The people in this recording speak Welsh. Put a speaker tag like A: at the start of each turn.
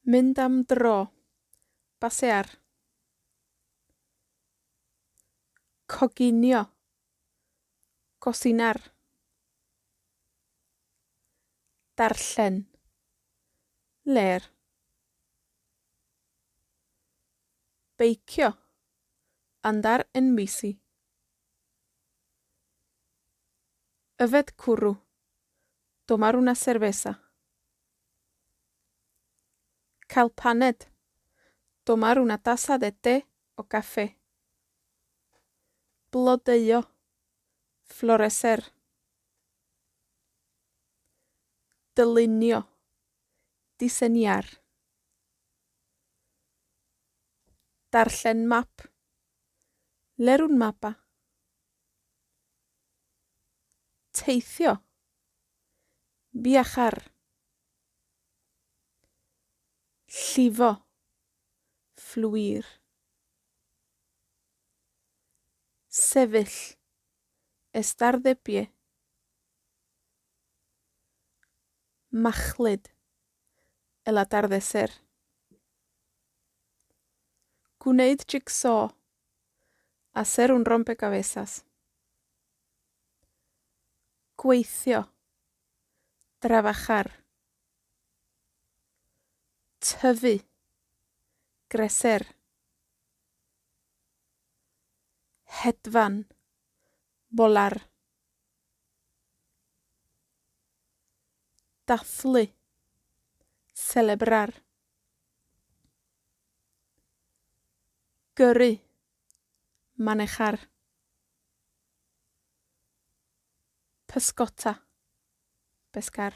A: Mynd am dro. Pasear. Coginio. Cocinar. Darllen. Ler. Beicio. Andar en bici. Yfed cwrw. Tomar una cerveza. Cael paned. Tomar una taza de té o café. Blodeuo. Florecer. Dylunio. Diseñar. Darllen map. Ler un mapa. Teithio. Viajar. Llifo. Fluir. Sefyll. Estar de pie. Machlud. El atardecer. Gwneud jigsaw. Hacer un rompecabezas. Gweithio. Trabajar. Tyfu. Crecer. Hedfan. Volar. Dathlu. Celebrar. Gyrru. Manejar. Pysgota. Pescar.